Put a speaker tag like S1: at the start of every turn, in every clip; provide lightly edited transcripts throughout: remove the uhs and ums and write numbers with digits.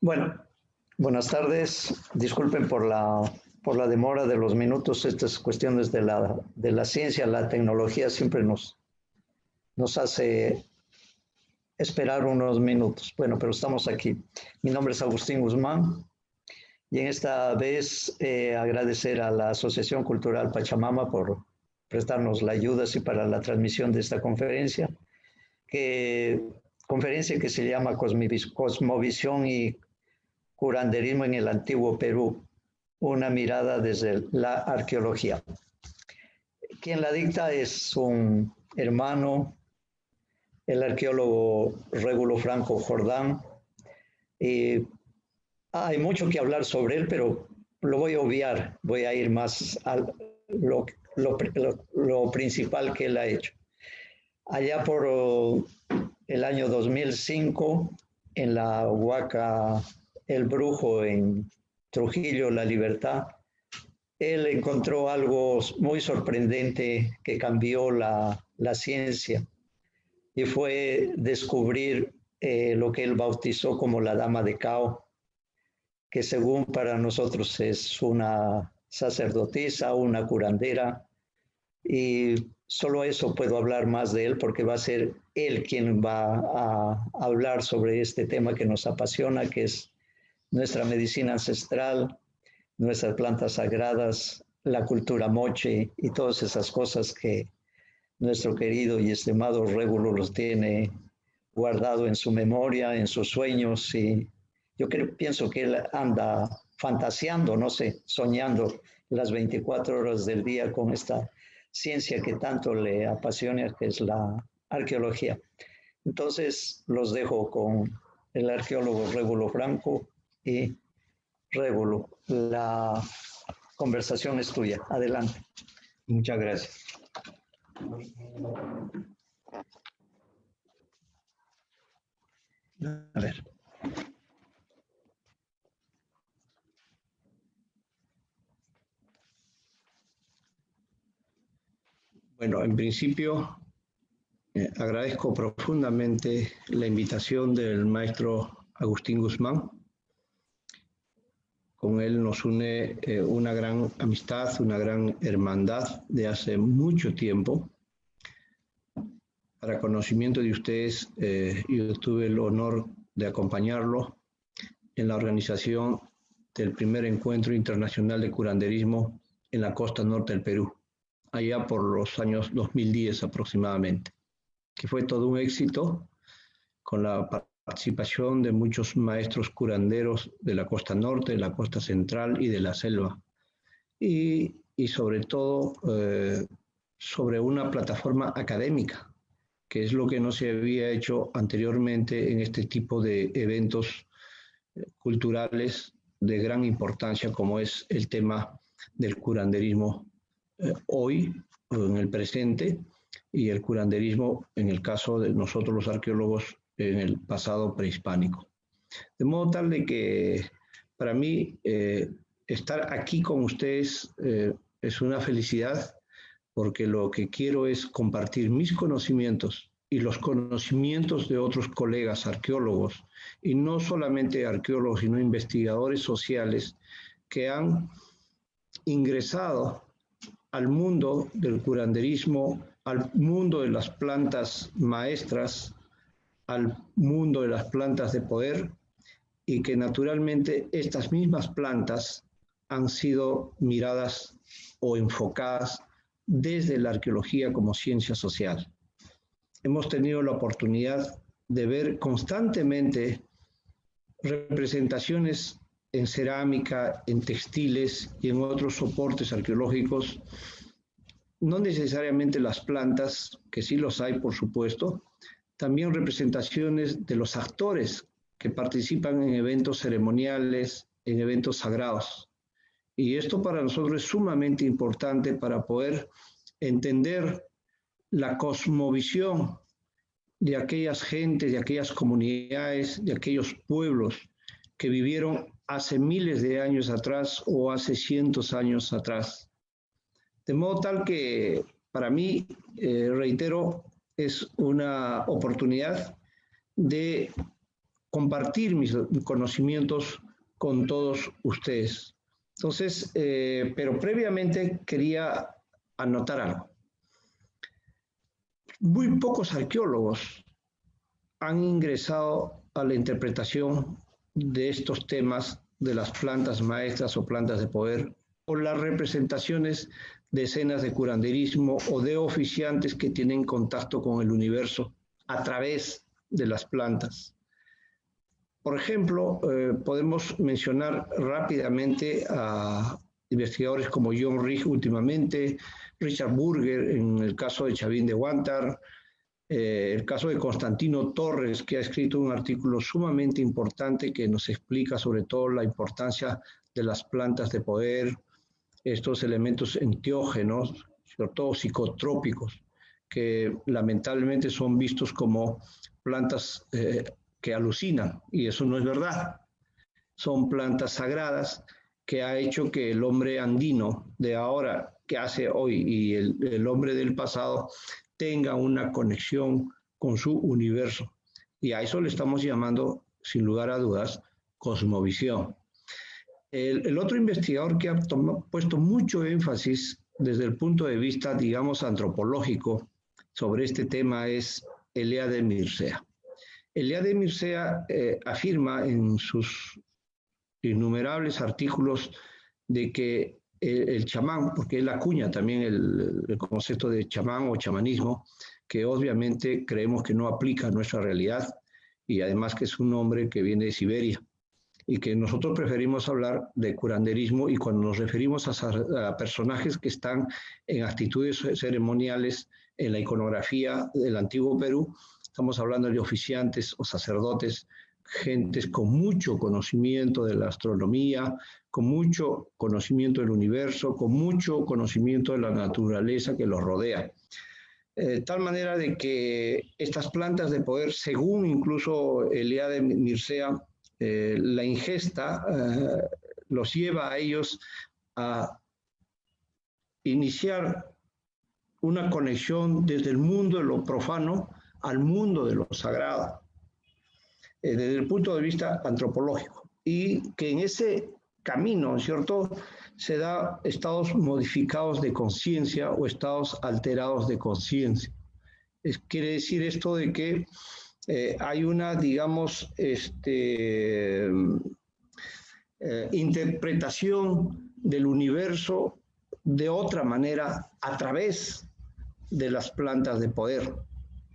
S1: Bueno, buenas tardes. Disculpen por la demora de los minutos. Estas cuestiones de la ciencia, la tecnología siempre nos hace esperar unos minutos. Bueno, pero estamos aquí. Mi nombre es Agustín Guzmán y en esta vez agradecer a la Asociación Cultural Pachamama por prestarnos la ayuda para la transmisión de esta conferencia, conferencia que se llama Cosmovisión y Curanderismo en el Antiguo Perú, una mirada desde la arqueología. Quien la dicta es un hermano, el arqueólogo Régulo Franco Jordán. Hay mucho que hablar sobre él, pero lo voy a obviar, voy a ir más a lo principal que él ha hecho. Allá por el año 2005, en la Huaca El Brujo, en Trujillo, La Libertad, él encontró algo muy sorprendente que cambió la ciencia y fue descubrir lo que él bautizó como la Dama de Cao, que según para nosotros es una sacerdotisa, una curandera, y solo eso puedo hablar más de él porque va a ser él quien va a hablar sobre este tema que nos apasiona, que es nuestra medicina ancestral, nuestras plantas sagradas, la cultura moche y todas esas cosas que nuestro querido y estimado Régulo los tiene guardado en su memoria, en sus sueños, y yo pienso que él anda fantaseando, no sé, soñando las 24 horas del día con esta ciencia que tanto le apasiona, que es la arqueología. Entonces los dejo con el arqueólogo Régulo Franco y Régulo, la conversación es tuya. Adelante.
S2: Muchas gracias.
S1: A ver.
S2: Bueno, en principio agradezco profundamente la invitación del maestro Agustín Guzmán. Con él nos une una gran amistad, una gran hermandad de hace mucho tiempo. Para conocimiento de ustedes, yo tuve el honor de acompañarlo en la organización del primer encuentro internacional de curanderismo en la costa norte del Perú, allá por los años 2010 aproximadamente, que fue todo un éxito con la participación de muchos maestros curanderos de la costa norte, de la costa central y de la selva, y sobre todo sobre una plataforma académica, que es lo que no se había hecho anteriormente en este tipo de eventos culturales de gran importancia, como es el tema del curanderismo hoy, en el presente, y el curanderismo en el caso de nosotros los arqueólogos en el pasado prehispánico. De modo tal de que para mí estar aquí con ustedes es una felicidad, porque lo que quiero es compartir mis conocimientos y los conocimientos de otros colegas arqueólogos, y no solamente arqueólogos, sino investigadores sociales que han ingresado al mundo del curanderismo, al mundo de las plantas maestras, al mundo de las plantas de poder, y que naturalmente estas mismas plantas han sido miradas o enfocadas desde la arqueología como ciencia social. Hemos tenido la oportunidad de ver constantemente representaciones en cerámica, en textiles y en otros soportes arqueológicos, no necesariamente las plantas, que sí los hay por supuesto, también representaciones de los actores que participan en eventos ceremoniales, en eventos sagrados. Y esto para nosotros es sumamente importante para poder entender la cosmovisión de aquellas gentes, de aquellas comunidades, de aquellos pueblos que vivieron hace miles de años atrás o hace cientos de años atrás. De modo tal que para mí, reitero, es una oportunidad de compartir mis conocimientos con todos ustedes. Entonces, pero previamente quería anotar algo. Muy pocos arqueólogos han ingresado a la interpretación de estos temas de las plantas maestras o plantas de poder, o las representaciones de escenas de curanderismo o de oficiantes que tienen contacto con el universo a través de las plantas. Por ejemplo, podemos mencionar rápidamente a investigadores como John Rigg últimamente, Richard Burger en el caso de Chavín de Huántar, el caso de Constantino Torres, que ha escrito un artículo sumamente importante que nos explica sobre todo la importancia de las plantas de poder, estos elementos enteógenos, sobre todo psicotrópicos, que lamentablemente son vistos como plantas que alucinan, y eso no es verdad. Son plantas sagradas que ha hecho que el hombre andino de ahora, que hace hoy, y el hombre del pasado, tenga una conexión con su universo. Y a eso le estamos llamando, sin lugar a dudas, cosmovisión. El otro investigador que ha puesto mucho énfasis desde el punto de vista, digamos, antropológico sobre este tema es Eliade Mircea. Eliade Mircea afirma en sus innumerables artículos de que el chamán, porque él acuña también el concepto de chamán o chamanismo, que obviamente creemos que no aplica a nuestra realidad, y además que es un nombre que viene de Siberia, y que nosotros preferimos hablar de curanderismo, y cuando nos referimos a personajes que están en actitudes ceremoniales en la iconografía del antiguo Perú, estamos hablando de oficiantes o sacerdotes, gentes con mucho conocimiento de la astronomía, con mucho conocimiento del universo, con mucho conocimiento de la naturaleza que los rodea. Tal manera de que estas plantas de poder, según incluso Eliade Mircea, la ingesta los lleva a ellos a iniciar una conexión desde el mundo de lo profano al mundo de lo sagrado, desde el punto de vista antropológico, y que en ese camino, ¿cierto?, se da estados modificados de conciencia o estados alterados de conciencia. Quiere decir esto de que hay una, digamos, interpretación del universo de otra manera a través de las plantas de poder,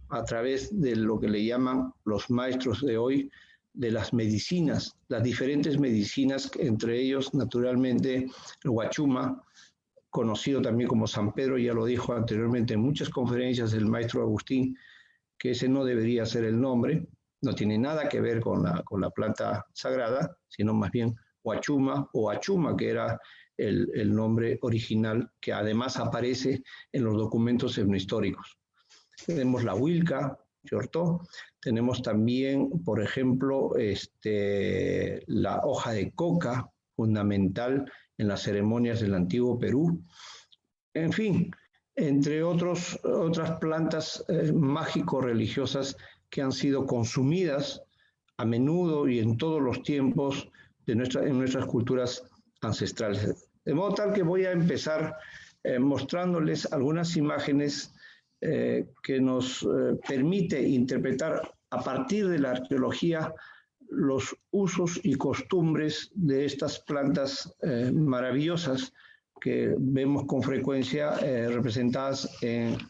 S2: a través de lo que le llaman los maestros de hoy, de las medicinas, las diferentes medicinas, entre ellos naturalmente el huachuma, conocido también como San Pedro, ya lo dijo anteriormente en muchas conferencias el maestro Agustín, que ese no debería ser el nombre, no tiene nada que ver con la planta sagrada, sino más bien huachuma o achuma, que era el nombre original, que además aparece en los documentos etnohistóricos. Tenemos la huilca, ¿cierto? Tenemos también, por ejemplo, la hoja de coca, fundamental en las ceremonias del antiguo Perú. En fin, entre otras plantas mágico-religiosas que han sido consumidas a menudo y en todos los tiempos en nuestras culturas ancestrales. De modo tal que voy a empezar mostrándoles algunas imágenes que nos permite interpretar a partir de la arqueología los usos y costumbres de estas plantas maravillosas que vemos con frecuencia representadas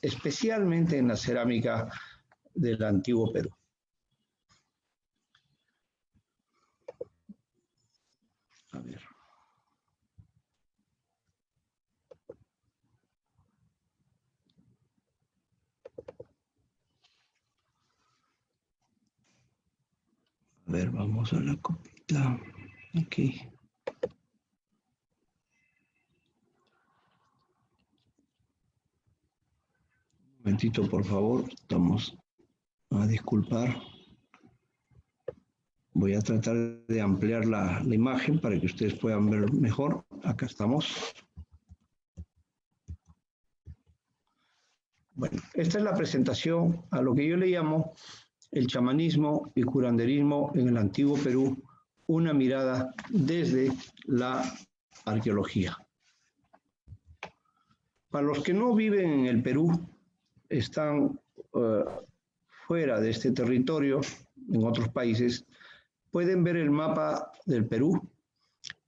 S2: especialmente en la cerámica del antiguo Perú. A ver. A ver, vamos a la copita. Aquí. Un momentito, por favor. Estamos a disculpar. Voy a tratar de ampliar la imagen para que ustedes puedan ver mejor. Acá estamos. Bueno, esta es la presentación a lo que yo le llamo el chamanismo y curanderismo en el antiguo Perú, una mirada desde la arqueología. Para los que no viven en el Perú, están fuera de este territorio, en otros países, pueden ver el mapa del Perú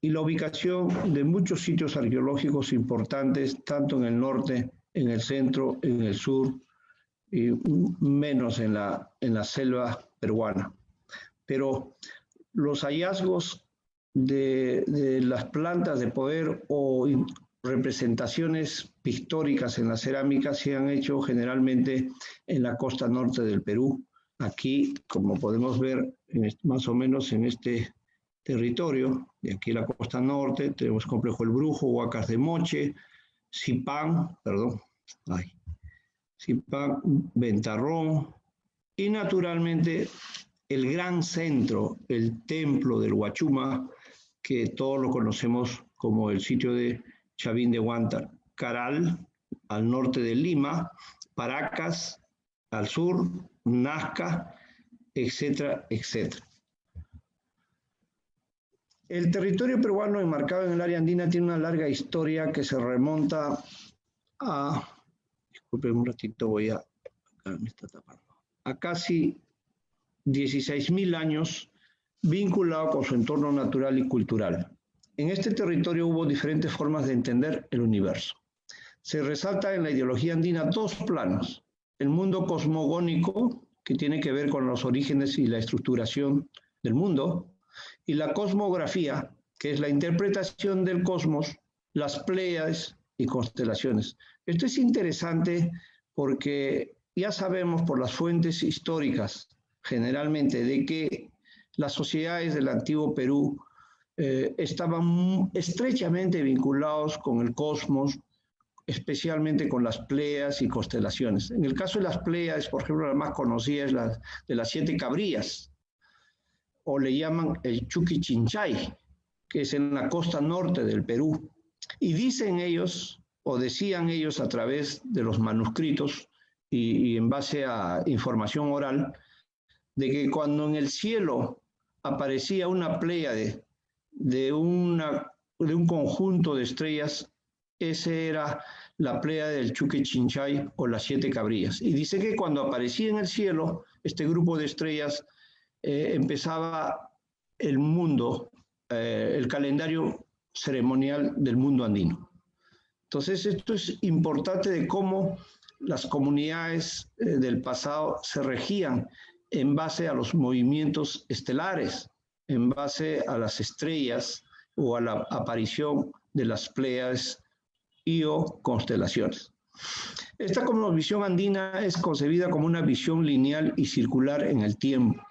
S2: y la ubicación de muchos sitios arqueológicos importantes, tanto en el norte, en el centro, en el sur, y menos en la selva peruana. Pero los hallazgos de las plantas de poder o representaciones pictóricas en la cerámica se han hecho generalmente en la costa norte del Perú. Aquí, como podemos ver, más o menos en este territorio, de aquí la costa norte, tenemos Complejo El Brujo, Huacas de Moche, Zipán, Zipán, Ventarrón, y naturalmente el gran centro, el templo del Huachuma, que todos lo conocemos como el sitio de Chavín de Huántar, Caral, al norte de Lima, Paracas, al sur, Nazca, etcétera, etcétera. El territorio peruano enmarcado en el área andina tiene una larga historia que se remonta a, disculpen un ratito, me está tapando, a casi 16.000 años, vinculado con su entorno natural y cultural. En este territorio hubo diferentes formas de entender el universo. Se resalta en la ideología andina dos planos: el mundo cosmogónico, que tiene que ver con los orígenes y la estructuración del mundo, y la cosmografía, que es la interpretación del cosmos, las Pléyades y constelaciones. Esto es interesante porque ya sabemos por las fuentes históricas, generalmente, de que las sociedades del antiguo Perú estaban estrechamente vinculados con el cosmos, especialmente con las Pléyades y constelaciones. En el caso de las Pléyades, por ejemplo, la más conocida es la de las 7 cabrillas, o le llaman el Chuquichinchay, que es en la costa norte del Perú. Y dicen ellos, o decían ellos a través de los manuscritos y en base a información oral, de que cuando en el cielo aparecía una pléyade de un conjunto de estrellas, esa era la pléyade del Chuquichinchay o las 7 cabrillas. Y dice que cuando aparecía en el cielo este grupo de estrellas, empezaba el mundo, el calendario ceremonial del mundo andino. Entonces, esto es importante de cómo las comunidades del pasado se regían en base a los movimientos estelares, en base a las estrellas o a la aparición de las Pléyades y o constelaciones. Esta cosmovisión andina es concebida como una visión lineal y circular en el tiempo,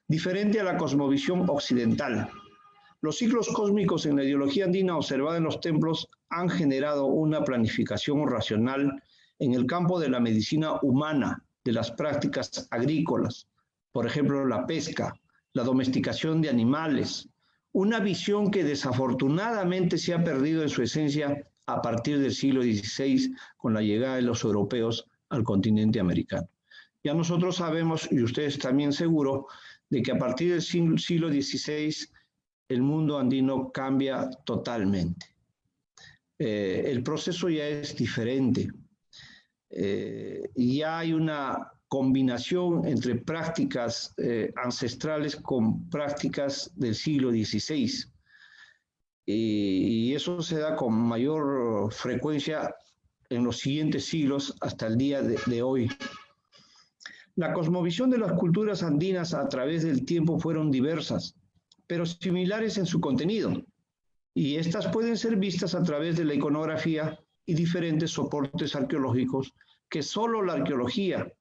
S2: diferente a la cosmovisión occidental. Los ciclos cósmicos en la ideología andina observada en los templos han generado una planificación racional en el campo de la medicina humana, de las prácticas agrícolas, por ejemplo, la pesca, la domesticación de animales, una visión que desafortunadamente se ha perdido en su esencia a partir del siglo XVI con la llegada de los europeos al continente americano. Ya nosotros sabemos, y ustedes también seguro, de que a partir del siglo XVI el mundo andino cambia totalmente. El proceso ya es diferente. Ya hay una combinación entre prácticas ancestrales con prácticas del siglo XVI. Y eso se da con mayor frecuencia en los siguientes siglos hasta el día de hoy. La cosmovisión de las culturas andinas a través del tiempo fueron diversas, pero similares en su contenido, y estas pueden ser vistas a través de la iconografía y diferentes soportes arqueológicos que solo la arqueología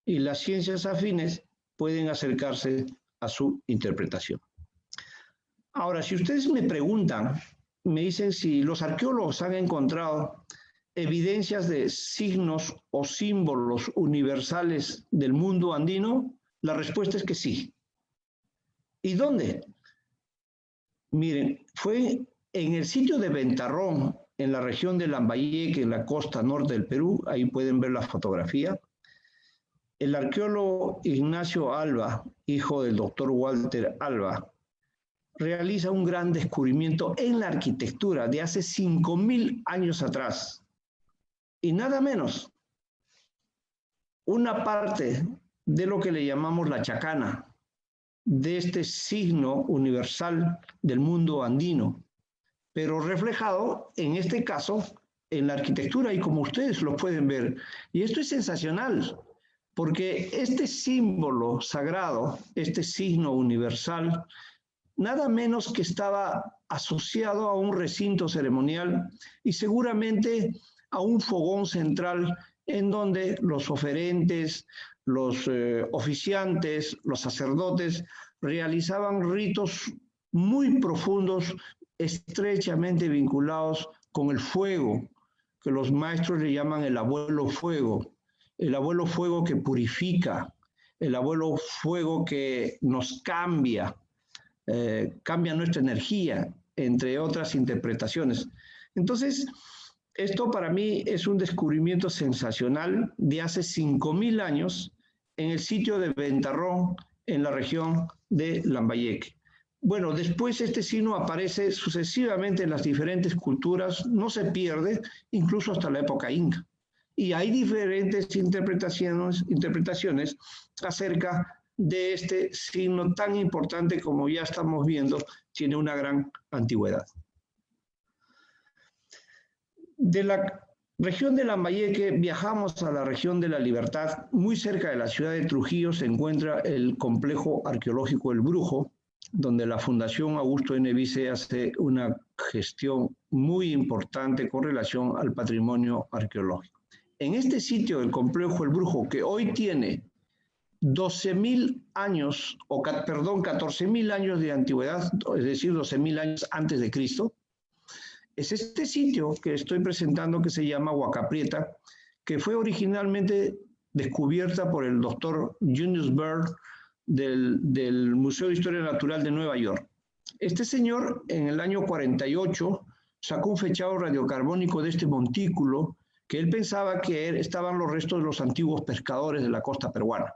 S2: y las ciencias afines pueden acercarse a su interpretación. Ahora, si ustedes me preguntan, me dicen si los arqueólogos han encontrado evidencias de signos o símbolos universales del mundo andino, la respuesta es que sí. ¿Y dónde? Miren, fue en el sitio de Ventarrón, en la región de Lambayeque, en la costa norte del Perú, ahí pueden ver la fotografía. El arqueólogo Ignacio Alba, hijo del doctor Walter Alba, realiza un gran descubrimiento en la arquitectura de hace 5.000 años atrás. Y nada menos, una parte de lo que le llamamos la chacana, de este signo universal del mundo andino, pero reflejado en este caso en la arquitectura, y como ustedes lo pueden ver. Y esto es sensacional, porque este símbolo sagrado, este signo universal, nada menos que estaba asociado a un recinto ceremonial y seguramente a un fogón central en donde los oferentes, los oficiantes, los sacerdotes realizaban ritos muy profundos, estrechamente vinculados con el fuego, que los maestros le llaman el abuelo fuego que purifica, el abuelo fuego que nos cambia, cambia nuestra energía, entre otras interpretaciones. Entonces, esto para mí es un descubrimiento sensacional de hace 5.000 años en el sitio de Ventarrón, en la región de Lambayeque. Bueno, después este signo aparece sucesivamente en las diferentes culturas, no se pierde, incluso hasta la época inca. Y hay diferentes interpretaciones acerca de este signo tan importante, como ya estamos viendo, tiene una gran antigüedad. De la región de Lambayeque viajamos a la región de La Libertad. Muy cerca de la ciudad de Trujillo se encuentra el complejo arqueológico El Brujo, donde la Fundación Augusto N. Vice hace una gestión muy importante con relación al patrimonio arqueológico. En este sitio del complejo El Brujo, que hoy tiene 12.000 años, o perdón, 14.000 años de antigüedad, es decir, 12.000 años antes de Cristo, es este sitio que estoy presentando que se llama Huaca Prieta, que fue originalmente descubierta por el doctor Junius Bird del Museo de Historia Natural de Nueva York. Este señor, en el año 48, sacó un fechado radiocarbónico de este montículo que él pensaba que estaban los restos de los antiguos pescadores de la costa peruana.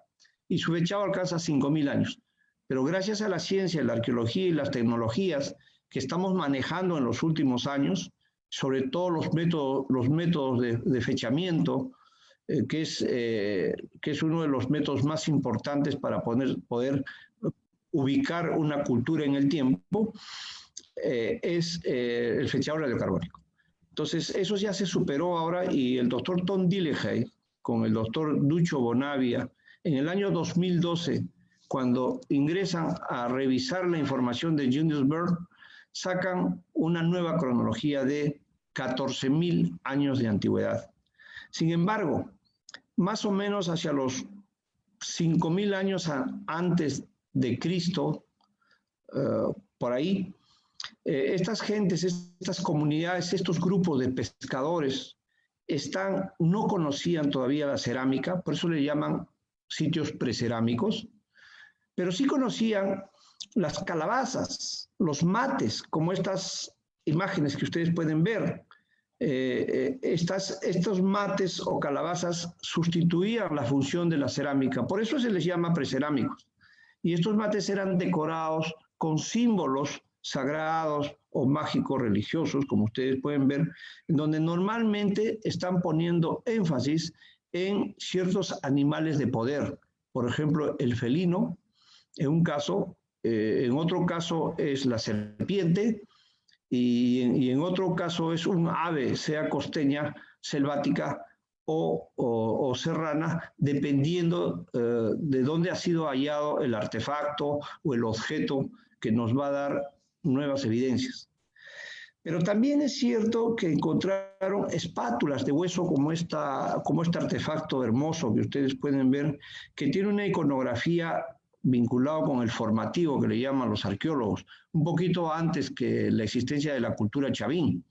S2: Y su fechado alcanza 5.000 años. Pero gracias a la ciencia, la arqueología y las tecnologías que estamos manejando en los últimos años, sobre todo los métodos de fechamiento, que es uno de los métodos más importantes para poder ubicar una cultura en el tiempo, es el fechado radiocarbónico. Entonces, eso ya se superó ahora, y el doctor Tom Dillehey, con el doctor Ducho Bonavia, en el año 2012, cuando ingresan a revisar la información de Junius Bird, sacan una nueva cronología de 14.000 años de antigüedad. Sin embargo, más o menos hacia los 5.000 años antes de Cristo, por ahí, estas gentes, estas comunidades, estos grupos de pescadores no conocían todavía la cerámica, por eso le llaman sitios precerámicos, pero sí conocían las calabazas, los mates, como estas imágenes que ustedes pueden ver. Estos mates o calabazas sustituían la función de la cerámica, por eso se les llama precerámicos. Y estos mates eran decorados con símbolos sagrados o mágicos religiosos, como ustedes pueden ver, en donde normalmente están poniendo énfasis en ciertos animales de poder. Por ejemplo, el felino, en un caso, en otro caso es la serpiente, y en otro caso es un ave, sea costeña, selvática o serrana, dependiendo de dónde ha sido hallado el artefacto o el objeto que nos va a dar nuevas evidencias. Pero también es cierto que encontraron espátulas de hueso como este artefacto hermoso que ustedes pueden ver, que tiene una iconografía vinculado con el formativo que le llaman los arqueólogos, un poquito antes que la existencia de la cultura chavín.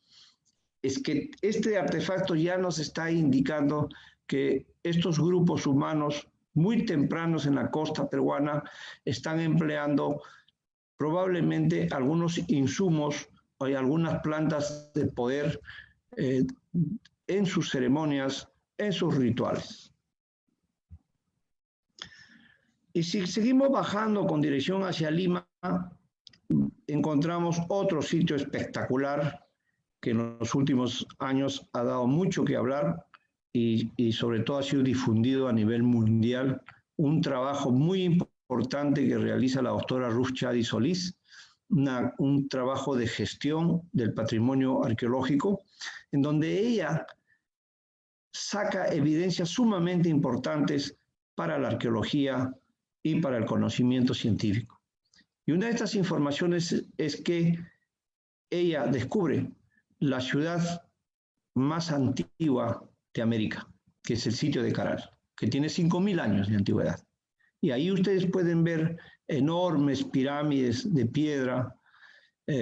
S2: Es que este artefacto ya nos está indicando que estos grupos humanos muy tempranos en la costa peruana están empleando probablemente algunos insumos o algunas plantas de poder en sus ceremonias, en sus rituales. Y si seguimos bajando con dirección hacia Lima, encontramos otro sitio espectacular que en los últimos años ha dado mucho que hablar y sobre todo ha sido difundido a nivel mundial. Un trabajo muy importante que realiza la doctora Ruth Chadi Solís, un trabajo de gestión del patrimonio arqueológico, en donde ella saca evidencias sumamente importantes para la arqueología y para el conocimiento científico. Y una de estas informaciones es que ella descubre la ciudad más antigua de América, que es el sitio de Caral, que tiene 5.000 años de antigüedad. Y ahí ustedes pueden ver enormes pirámides de piedra,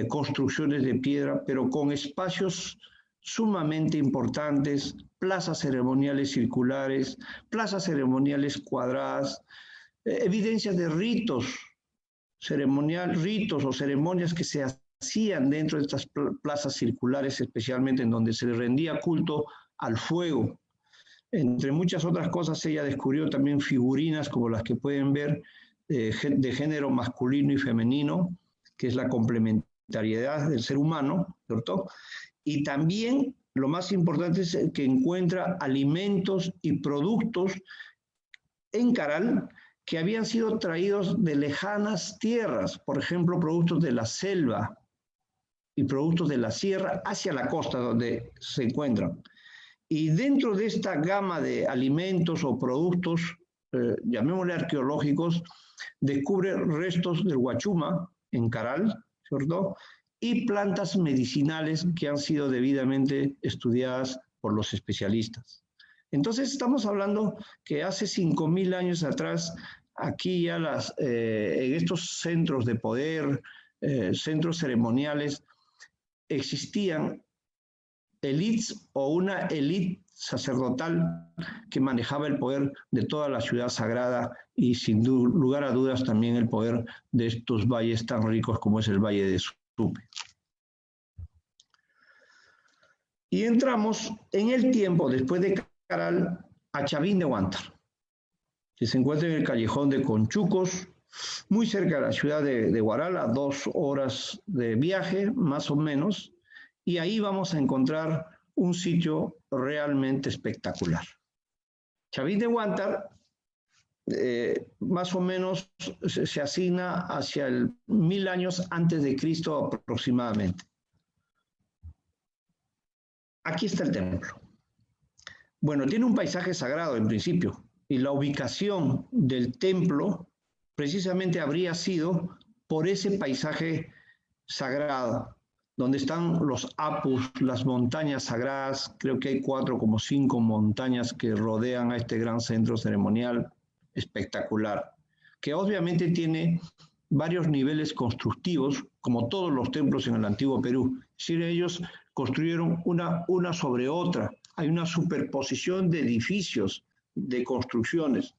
S2: construcciones de piedra, pero con espacios sumamente importantes, plazas ceremoniales circulares, plazas ceremoniales cuadradas, evidencias de ritos o ceremonias que se hacían dentro de estas plazas circulares, especialmente en donde se le rendía culto al fuego. Entre muchas otras cosas, ella descubrió también figurinas como las que pueden ver de género masculino y femenino, que es la complementariedad del ser humano, ¿cierto? Y también lo más importante es que encuentra alimentos y productos en Caral que habían sido traídos de lejanas tierras, por ejemplo, productos de la selva y productos de la sierra hacia la costa donde se encuentran. Y dentro de esta gama de alimentos o productos, llamémosle arqueológicos, descubre restos del Huachuma en Caral, ¿cierto? Y plantas medicinales que han sido debidamente estudiadas por los especialistas. Entonces estamos hablando que hace 5.000 años atrás, aquí ya en estos centros de poder, centros ceremoniales, existían élites o una élite sacerdotal que manejaba el poder de toda la ciudad sagrada y sin lugar a dudas también el poder de estos valles tan ricos como es el Valle de Supe. Y entramos en el tiempo, después de Caral, a Chavín de Huántar, que se encuentra en el callejón de Conchucos, muy cerca de la ciudad de Huaral, a 2 horas de viaje, más o menos, y ahí vamos a encontrar un sitio realmente espectacular. Chavín de Huántar, más o menos, se asigna hacia el 1000 años antes de Cristo aproximadamente. Aquí está el templo. Bueno, tiene un paisaje sagrado en principio, y la ubicación del templo precisamente habría sido por ese paisaje sagrado, donde están los apus, las montañas sagradas. Creo que hay 4 como 5 montañas que rodean a este gran centro ceremonial espectacular, que obviamente tiene varios niveles constructivos, como todos los templos en el antiguo Perú. Es decir, ellos construyeron una sobre otra. Hay una superposición de edificios, de construcciones.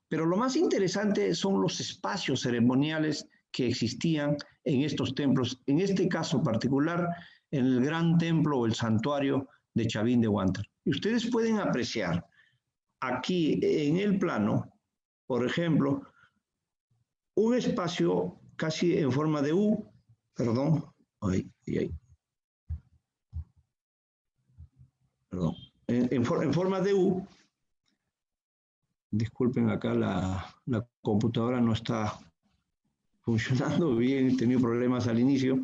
S2: Pero lo más interesante son los espacios ceremoniales que existían en estos templos, en este caso particular, en el gran templo o el santuario de Chavín de Huántar. Y ustedes pueden apreciar aquí en el plano, por ejemplo, un espacio casi en forma de U, perdón, en forma de U. Disculpen, acá la computadora no está funcionando bien, he tenido problemas al inicio,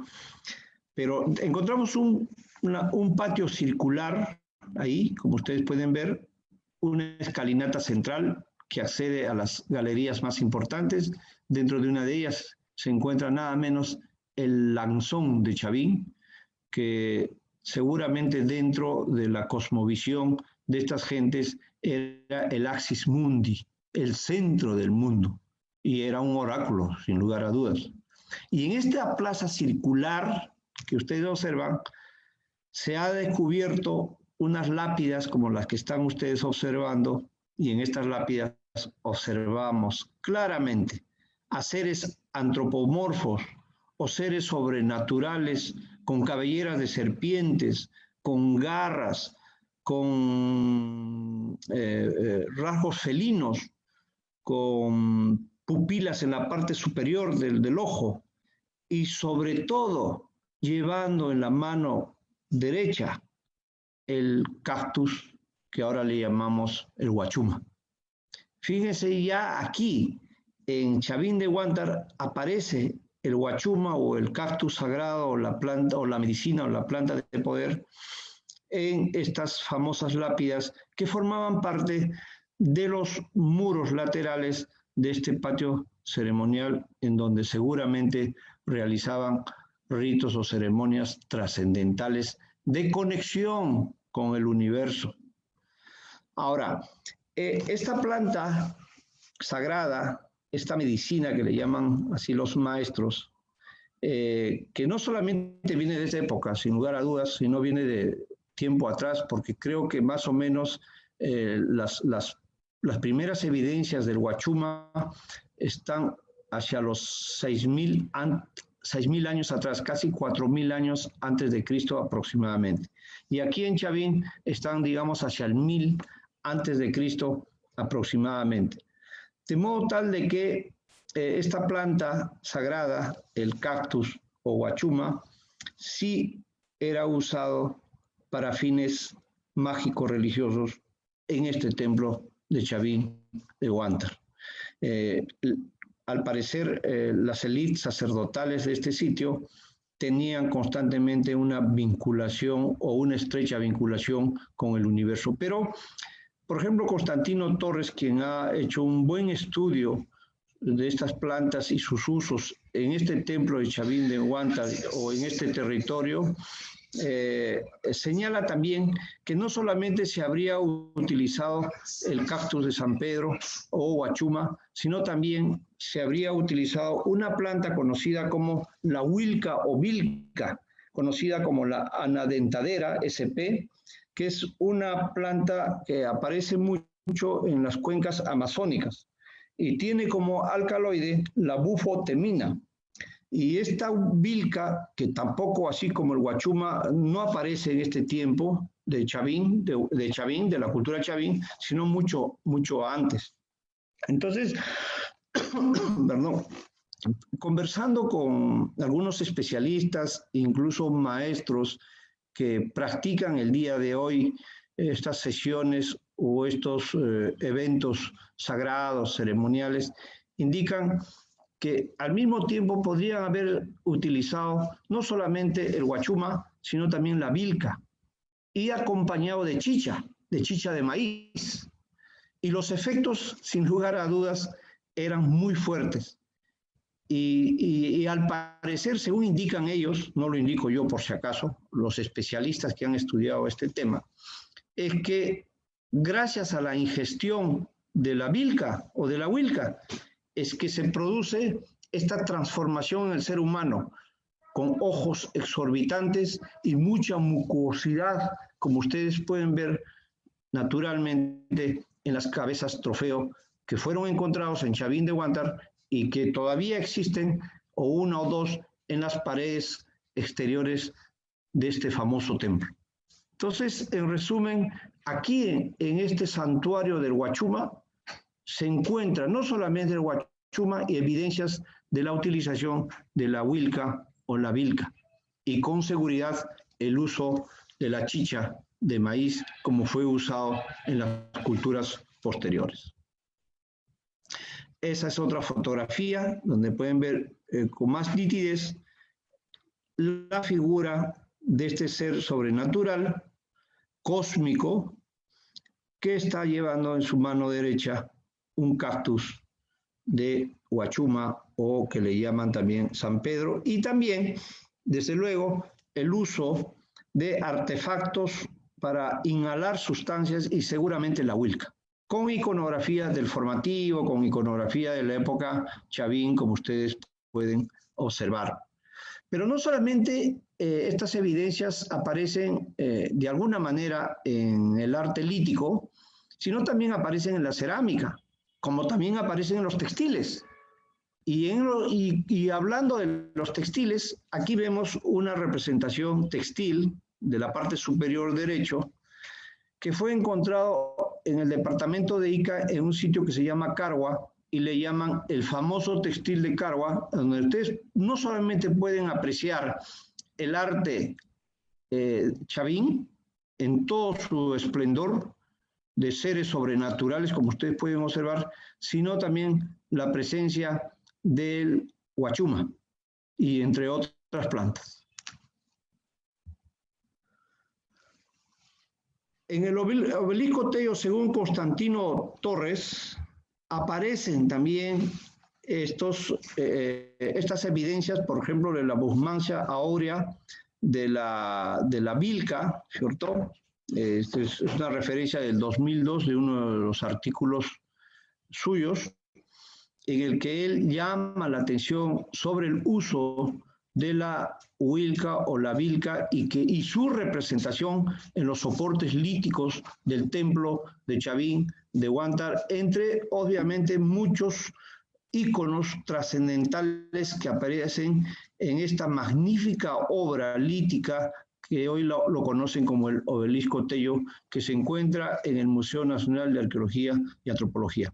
S2: pero encontramos un patio circular ahí, como ustedes pueden ver, una escalinata central que accede a las galerías más importantes. Dentro de una de ellas se encuentra nada menos el Lanzón de Chavín, que seguramente dentro de la cosmovisión de estas gentes era el Axis Mundi, el centro del mundo, y era un oráculo, sin lugar a dudas. Y en esta plaza circular que ustedes observan, se ha descubierto unas lápidas como las que están ustedes observando, y en estas lápidas observamos claramente a seres antropomorfos o seres sobrenaturales con cabelleras de serpientes, con garras, con rasgos felinos, con pupilas en la parte superior del ojo y sobre todo llevando en la mano derecha el cactus que ahora le llamamos el huachuma. Fíjense ya aquí, en Chavín de Huántar aparece el huachuma o el cactus sagrado o la planta o la medicina o la planta de poder en estas famosas lápidas que formaban parte de los muros laterales de este patio ceremonial en donde seguramente realizaban ritos o ceremonias trascendentales de conexión con el universo. Ahora, esta planta sagrada, esta medicina que le llaman así los maestros, que no solamente viene de esa época, sin lugar a dudas, sino viene de tiempo atrás, porque creo que más o menos las primeras evidencias del huachuma están hacia los 6.000 años atrás, casi 4.000 años antes de Cristo aproximadamente. Y aquí en Chavín están, digamos, hacia el 1000 antes de Cristo aproximadamente. De modo tal de que esta planta sagrada, el cactus o huachuma, sí era usado para fines mágicos religiosos en este templo de Chavín de Huántar. Al parecer, las élites sacerdotales de este sitio tenían constantemente una vinculación o una estrecha vinculación con el universo. Pero, por ejemplo, Constantino Torres, quien ha hecho un buen estudio de estas plantas y sus usos en este templo de Chavín de Huántar o en este territorio, señala también que no solamente se habría utilizado el cactus de San Pedro o huachuma, sino también se habría utilizado una planta conocida como la huilca o vilca, conocida como la anadentadera SP, que es una planta que aparece mucho en las cuencas amazónicas y tiene como alcaloide la bufotemina. Y esta vilca, que tampoco, así como el huachuma, no aparece en este tiempo de Chavín, de la cultura Chavín, sino mucho, mucho antes. Entonces, perdón, conversando con algunos especialistas, incluso maestros que practican el día de hoy estas sesiones o estos eventos sagrados, ceremoniales, indican que al mismo tiempo podrían haber utilizado no solamente el huachuma, sino también la vilca, y acompañado de chicha de maíz. Y los efectos, sin lugar a dudas, eran muy fuertes. Y al parecer, según indican ellos, no lo indico yo por si acaso, los especialistas que han estudiado este tema, es que gracias a la ingestión de la vilca o de la huilca, es que se produce esta transformación en el ser humano, con ojos exorbitantes y mucha mucosidad, como ustedes pueden ver naturalmente en las cabezas trofeo que fueron encontrados en Chavín de Huántar y que todavía existen, o una o dos, en las paredes exteriores de este famoso templo. Entonces, en resumen, aquí en este santuario del huachuma se encuentra no solamente el huachuma y evidencias de la utilización de la huilca o la vilca, y con seguridad el uso de la chicha de maíz como fue usado en las culturas posteriores. Esa es otra fotografía donde pueden ver con más nitidez la figura de este ser sobrenatural, cósmico, que está llevando en su mano derecha un cactus de huachuma o que le llaman también San Pedro, y también, desde luego, el uso de artefactos para inhalar sustancias y seguramente la huilca, con iconografía del formativo, con iconografía de la época Chavín, como ustedes pueden observar. Pero no solamente estas evidencias aparecen de alguna manera en el arte lítico, sino también aparecen en la cerámica, como también aparecen en los textiles. Y hablando de los textiles, aquí vemos una representación textil de la parte superior derecho, que fue encontrado en el departamento de Ica en un sitio que se llama Carua, y le llaman el famoso textil de Carwa, donde ustedes no solamente pueden apreciar el arte chavín en todo su esplendor de seres sobrenaturales, como ustedes pueden observar, sino también la presencia del huachuma y entre otras plantas. En el obelisco Tello, según Constantino Torres, aparecen también estas evidencias, por ejemplo, de la busmancia áurea de la Vilca, ¿cierto? Esta es una referencia del 2002 de uno de los artículos suyos, en el que él llama la atención sobre el uso de la huilca o la vilca y su representación en los soportes líticos del templo de Chavín de Huántar, entre obviamente muchos íconos trascendentales que aparecen en esta magnífica obra lítica que hoy lo conocen como el Obelisco Tello, que se encuentra en el Museo Nacional de Arqueología y Antropología.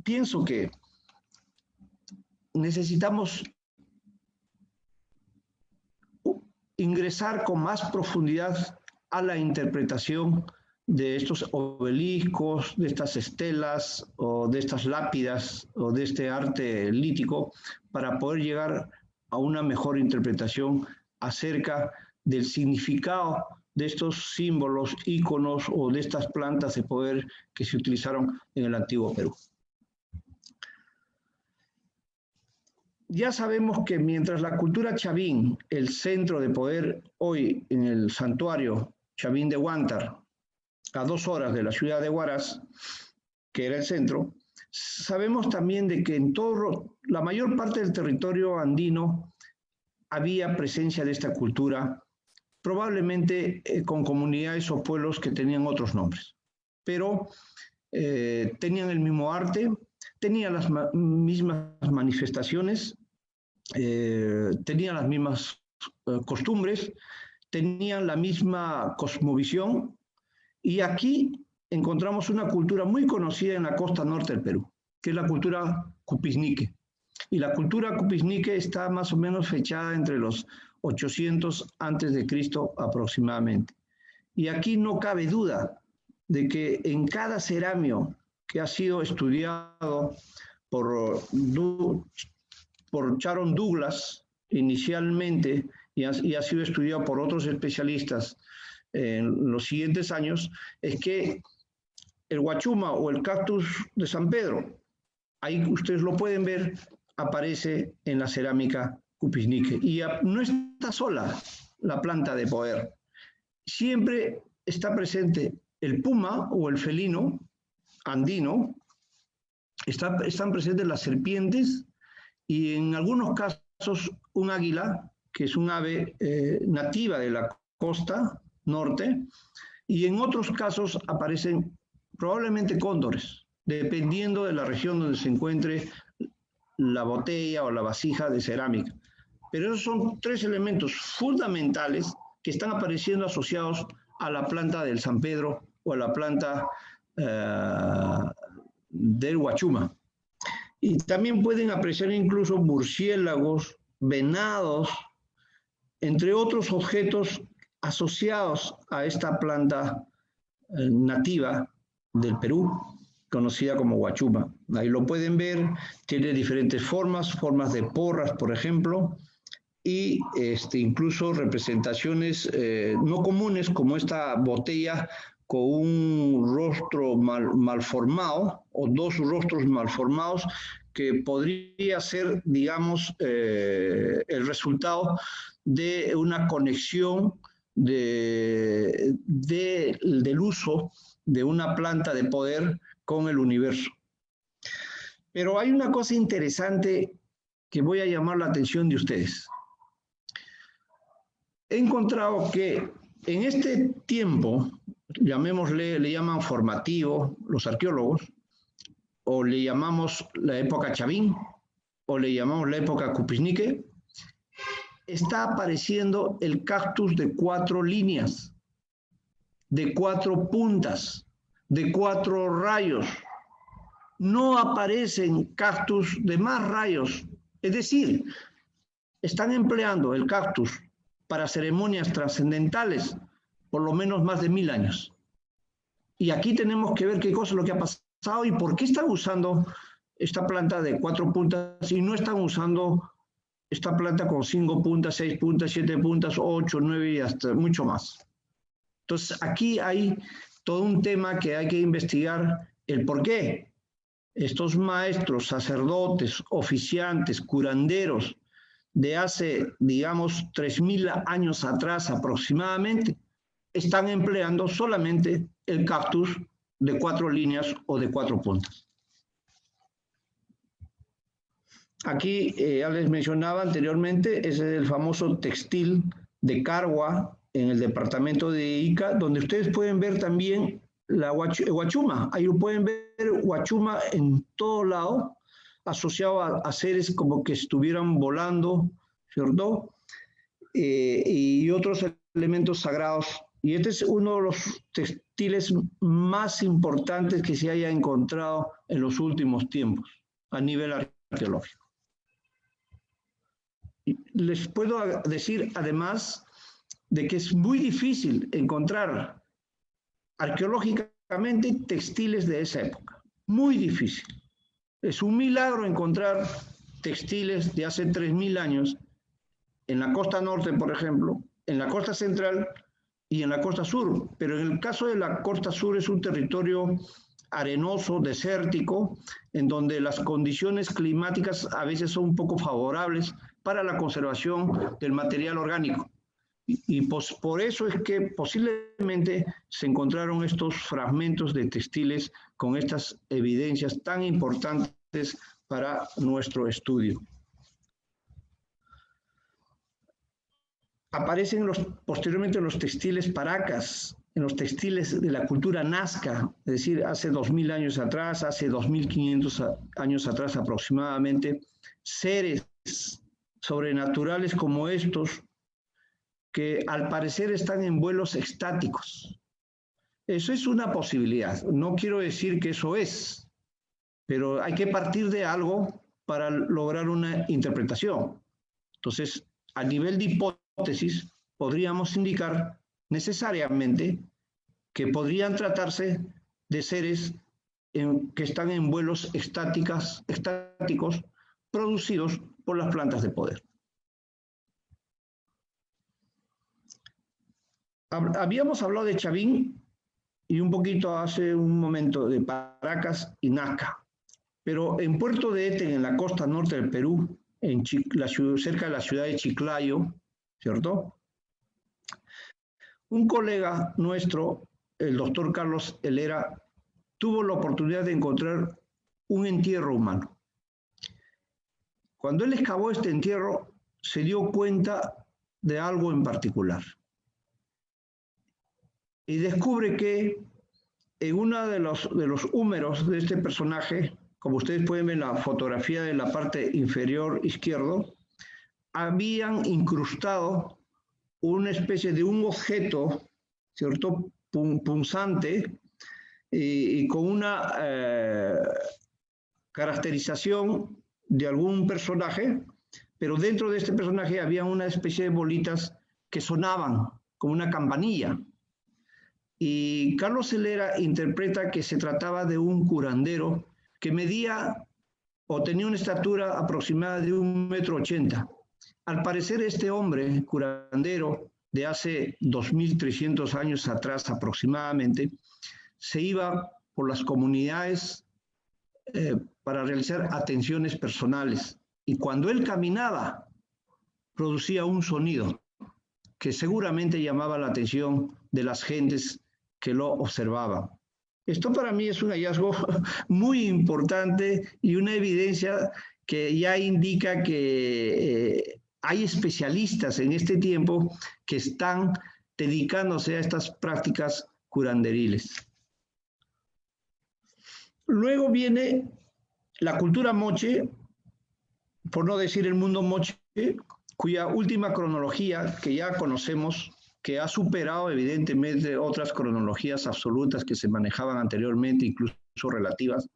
S2: Pienso que necesitamos ingresar con más profundidad a la interpretación de estos obeliscos, de estas estelas o de estas lápidas o de este arte lítico para poder llegar a una mejor interpretación acerca del significado de estos símbolos, íconos o de estas plantas de poder que se utilizaron en el antiguo Perú. Ya sabemos que mientras la cultura chavín, el centro de poder hoy en el santuario Chavín de Huántar, a 2 horas de la ciudad de Huaraz, que era el centro, sabemos también de que en la mayor parte del territorio andino había presencia de esta cultura, probablemente con comunidades o pueblos que tenían otros nombres, pero tenían el mismo arte, tenían las mismas manifestaciones, tenían las mismas costumbres, tenían la misma cosmovisión, y aquí encontramos una cultura muy conocida en la costa norte del Perú, que es la cultura cupiznique. Y la cultura cupiznique está más o menos fechada entre los 800 a.C. aproximadamente. Y aquí no cabe duda de que en cada ceramio que ha sido estudiado por Sharon Douglas inicialmente y ha sido estudiado por otros especialistas en los siguientes años, es que el huachuma o el cactus de San Pedro, ahí ustedes lo pueden ver, aparece en la cerámica cupiznique. Y no está sola la planta de poder. Siempre está presente el puma o el felino andino, están presentes las serpientes y en algunos casos un águila, que es un ave nativa de la costa norte, y en otros casos aparecen probablemente cóndores, dependiendo de la región donde se encuentre la botella o la vasija de cerámica. Pero esos son 3 elementos fundamentales que están apareciendo asociados a la planta del San Pedro o a la planta del huachuma. Y también pueden apreciar incluso murciélagos, venados, entre otros objetos asociados a esta planta nativa del Perú, conocida como huachuma. Ahí lo pueden ver, tiene diferentes formas de porras, por ejemplo, y incluso representaciones no comunes, como esta botella con un rostro malformado, o 2 rostros malformados, que podría ser, digamos, el resultado de una conexión del uso de una planta de poder con el universo. Pero hay una cosa interesante que voy a llamar la atención de ustedes. He encontrado que en este tiempo, le llaman formativo los arqueólogos, o le llamamos la época chavín, o le llamamos la época cupiznique, está apareciendo el cactus de 4 líneas, de 4 puntas, de 4 rayos.
S3: no aparecen cactus de más rayos. Es decir, están empleando el cactus para ceremonias trascendentales por lo menos más de 1000 años. Y aquí tenemos que ver qué cosa es lo que ha pasado y por qué están usando esta planta de 4 puntas y no están usando esta planta con 5 puntas, 6 puntas, 7 puntas, 8, 9 y hasta mucho más. Entonces aquí hay todo un tema que hay que investigar el por qué estos maestros, sacerdotes, oficiantes, curanderos de hace, digamos, 3000 años atrás aproximadamente, están empleando solamente el cactus de 4 líneas o de 4 puntas. Aquí ya les mencionaba anteriormente, ese es el famoso textil de Carhua en el departamento de Ica, donde ustedes pueden ver también la huachuma. Ahí lo pueden ver, huachuma en todo lado, asociado a seres como que estuvieran volando, ¿cierto? Y otros elementos sagrados. Y este es uno de los textiles más importantes que se haya encontrado en los últimos tiempos a nivel arqueológico. Les puedo decir además de que es muy difícil encontrar arqueológicamente textiles de esa época. Muy difícil. Es un milagro encontrar textiles de hace 3000 años en la costa norte, por ejemplo, en la costa central y en la costa sur. Pero en el caso de la costa sur es un territorio arenoso, desértico, en donde las condiciones climáticas a veces son un poco favorables para la conservación del material orgánico. Y por eso es que posiblemente se encontraron estos fragmentos de textiles con estas evidencias tan importantes para nuestro estudio. Aparecen posteriormente los textiles paracas, en los textiles de la cultura nazca, es decir, hace 2000 años atrás, hace 2500 años atrás aproximadamente, seres sobrenaturales como estos, que al parecer están en vuelos estáticos. Eso es una posibilidad. No quiero decir que eso es, pero hay que partir de algo para lograr una interpretación. Entonces, a nivel de hipótesis, podríamos indicar necesariamente que podrían tratarse de seres que están en vuelos estáticos producidos por las plantas de poder. Habíamos hablado de Chavín y un poquito hace un momento de Paracas y Nazca, pero en Puerto de Eten, en la costa norte del Perú, cerca de la ciudad de Chiclayo, ¿cierto? Un colega nuestro, el doctor Carlos Helera, tuvo la oportunidad de encontrar un entierro humano. Cuando él excavó este entierro, se dio cuenta de algo en particular. Y descubre que en uno de los húmeros de este personaje, como ustedes pueden ver en la fotografía de la parte inferior izquierdo, habían incrustado una especie de un objeto, ¿cierto?, punzante y con una caracterización de algún personaje, pero dentro de este personaje había una especie de bolitas que sonaban como una campanilla. Y Carlos Helera interpreta que se trataba de un curandero que medía o tenía una estatura aproximada de 1,80 m. Al parecer este hombre, curandero de hace 2300 años atrás aproximadamente, se iba por las comunidades para realizar atenciones personales. Y cuando él caminaba, producía un sonido que seguramente llamaba la atención de las gentes que lo observaban. Esto para mí es un hallazgo muy importante y una evidencia que ya indica que hay especialistas en este tiempo que están dedicándose a estas prácticas curanderiles. Luego viene la cultura moche, por no decir el mundo moche, cuya última cronología que ya conocemos, que ha superado evidentemente otras cronologías absolutas que se manejaban anteriormente, incluso relativas,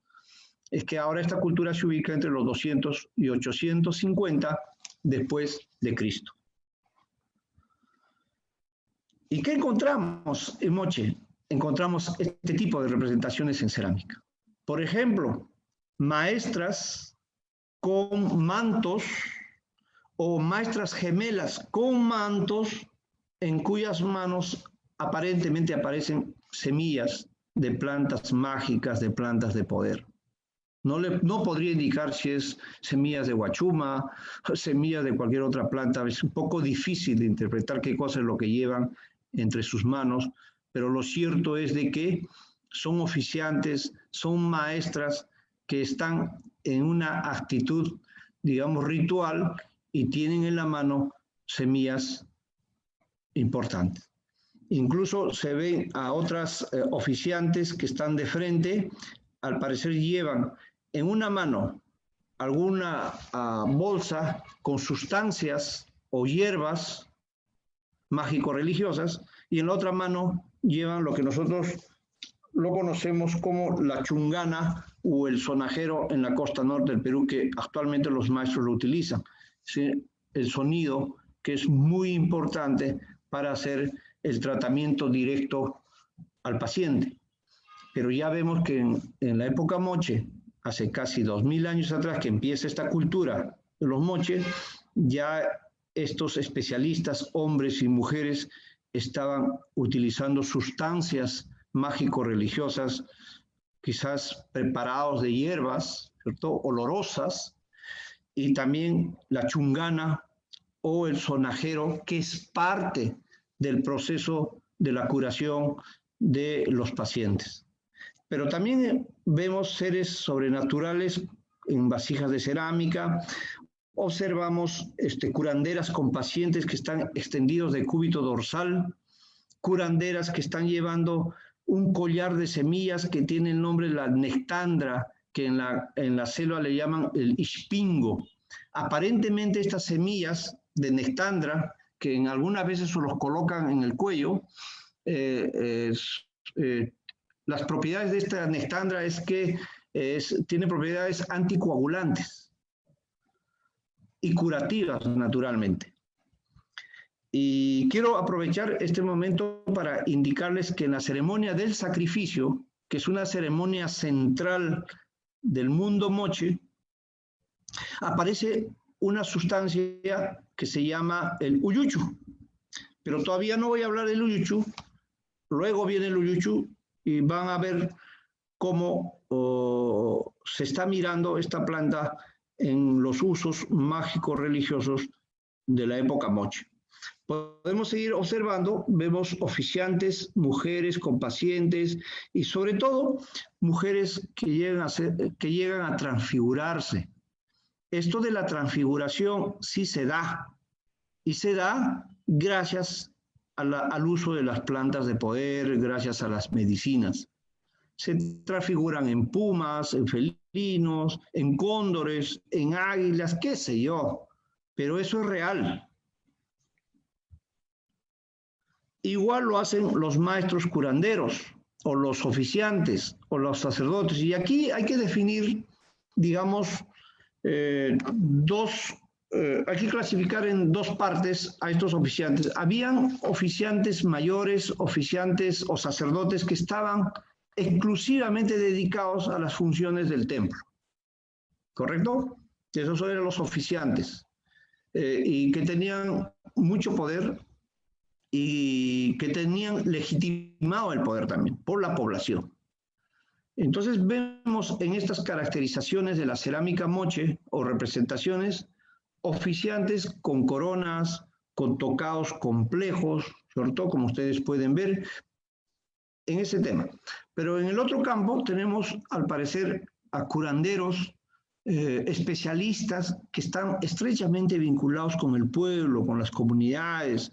S3: es que ahora esta cultura se ubica entre los 200 y 850 después de Cristo. ¿Y qué encontramos en Moche? Encontramos este tipo de representaciones en cerámica. Por ejemplo, maestras con mantos o maestras gemelas con mantos en cuyas manos aparentemente aparecen semillas de plantas mágicas, de plantas de poder. No podría indicar si es semillas de guachuma, semillas de cualquier otra planta. Es un poco difícil de interpretar qué cosa es lo que llevan entre sus manos, pero lo cierto es de que son oficiantes, son maestras que están en una actitud, digamos, ritual y tienen en la mano semillas importantes. Incluso se ven a otras oficiantes que están de frente, al parecer llevan en una mano alguna bolsa con sustancias o hierbas mágico-religiosas y en la otra mano llevan lo que nosotros lo conocemos como la chungana o el sonajero en la costa norte del Perú, que actualmente los maestros lo utilizan. ¿Sí? El sonido que es muy importante para hacer el tratamiento directo al paciente. Pero ya vemos que en la época Moche, hace casi 2000 años atrás que empieza esta cultura de los moches, ya estos especialistas, hombres y mujeres, estaban utilizando sustancias mágico-religiosas, quizás preparados de hierbas, ¿cierto?, olorosas, y también la chungana o el sonajero, que es parte del proceso de la curación de los pacientes. Pero también vemos seres sobrenaturales en vasijas de cerámica, observamos curanderas con pacientes que están extendidos de cúbito dorsal, curanderas que están llevando un collar de semillas que tiene el nombre de la nectandra, que en la selva le llaman el ispingo. Aparentemente estas semillas de nectandra, que en algunas veces se los colocan en el cuello, las propiedades de esta nectandra es que tiene propiedades anticoagulantes y curativas naturalmente. Y quiero aprovechar este momento para indicarles que en la ceremonia del sacrificio, que es una ceremonia central del mundo moche, aparece una sustancia que se llama el uyuchu. Pero todavía no voy a hablar del uyuchu, luego viene el uyuchu y van a ver cómo se está mirando esta planta en los usos mágicos religiosos de la época moche. Podemos seguir observando, vemos oficiantes, mujeres con pacientes y sobre todo mujeres que llegan a transfigurarse. Esto de la transfiguración sí se da, y se da gracias al uso de las plantas de poder, gracias a las medicinas. Se transfiguran en pumas, en felinos, en cóndores, en águilas, qué sé yo, pero eso es real. Igual lo hacen los maestros curanderos, o los oficiantes, o los sacerdotes. Y aquí hay que definir, digamos, hay que clasificar en dos partes a estos oficiantes. Habían oficiantes mayores, oficiantes o sacerdotes que estaban exclusivamente dedicados a las funciones del templo. ¿Correcto? Esos eran los oficiantes y que tenían mucho poder y que tenían legitimado el poder también por la población. Entonces vemos en estas caracterizaciones de la cerámica moche o representaciones oficiantes con coronas, con tocados complejos, sobre todo como ustedes pueden ver en ese tema. Pero en el otro campo tenemos al parecer a curanderos, especialistas que están estrechamente vinculados con el pueblo, con las comunidades,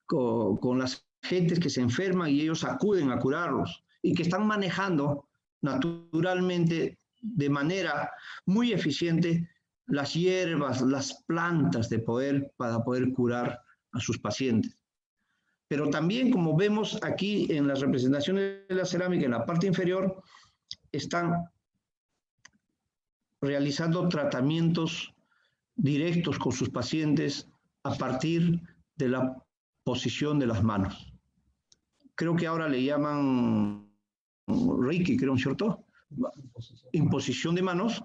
S3: con las gentes que se enferman y ellos acuden a curarlos y que están manejando naturalmente de manera muy eficiente las hierbas, las plantas de poder para poder curar a sus pacientes. Pero también, como vemos aquí en las representaciones de la cerámica en la parte inferior, están realizando tratamientos directos con sus pacientes a partir de la posición de las manos. Creo que ahora le llaman Reiki, creo, ¿cierto? Imposición de manos.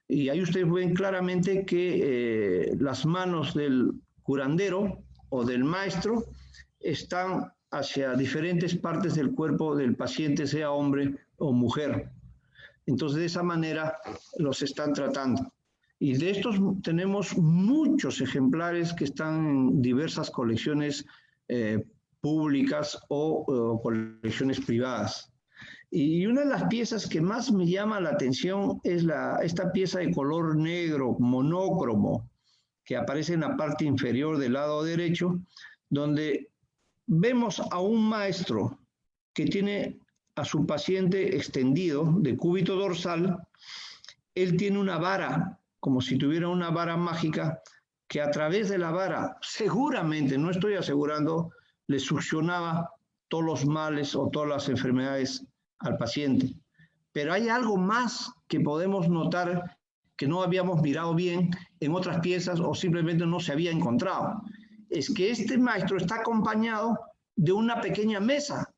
S3: Y ahí ustedes ven claramente que las manos del curandero o del maestro están hacia diferentes partes del cuerpo del paciente, sea hombre o mujer. Entonces, de esa manera los están tratando. Y de estos tenemos muchos ejemplares que están en diversas colecciones públicas o colecciones privadas. Y una de las piezas que más me llama la atención es esta pieza de color negro, monócromo, que aparece en la parte inferior del lado derecho, donde vemos a un maestro que tiene a su paciente extendido de cúbito dorsal. Él tiene una vara, como si tuviera una vara mágica, que a través de la vara, seguramente, no estoy asegurando, le succionaba todos los males o todas las enfermedades al paciente. Pero hay algo más que podemos notar que no habíamos mirado bien en otras piezas o simplemente no se había encontrado. Es que este maestro está acompañado de una pequeña mesa.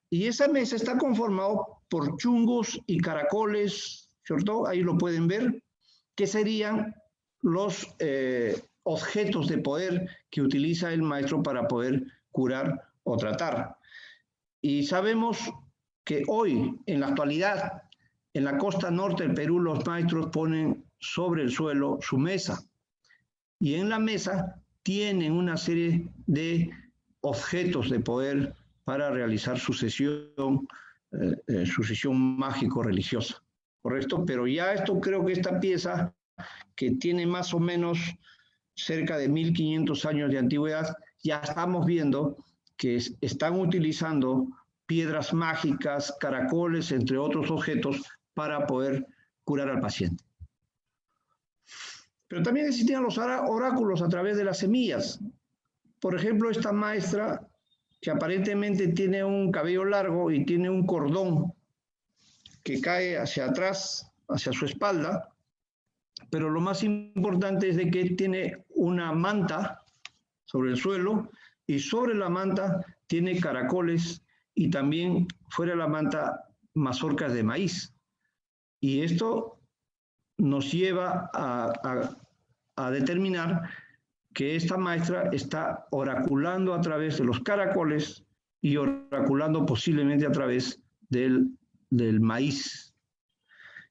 S3: Y esa mesa está conformada por chungos y caracoles, ¿cierto? Ahí lo pueden ver, que serían los objetos de poder que utiliza el maestro para poder curar o tratar. Y sabemos que hoy, en la actualidad, en la costa norte del Perú, los maestros ponen sobre el suelo su mesa. Y en la mesa tienen una serie de objetos de poder para realizar su sesión mágico-religiosa. ¿Correcto? Pero ya esto, creo que esta pieza, que tiene más o menos cerca de 1500 años de antigüedad, ya estamos viendo que están utilizando piedras mágicas, caracoles, entre otros objetos, para poder curar al paciente. Pero también existían los oráculos a través de las semillas. Por ejemplo, esta maestra, que aparentemente tiene un cabello largo y tiene un cordón que cae hacia atrás, hacia su espalda, pero lo más importante es de que tiene una manta sobre el suelo y sobre la manta tiene caracoles y también fuera de la manta mazorcas de maíz. Y esto nos lleva a determinar que esta maestra está oraculando a través de los caracoles y oraculando posiblemente a través del maíz.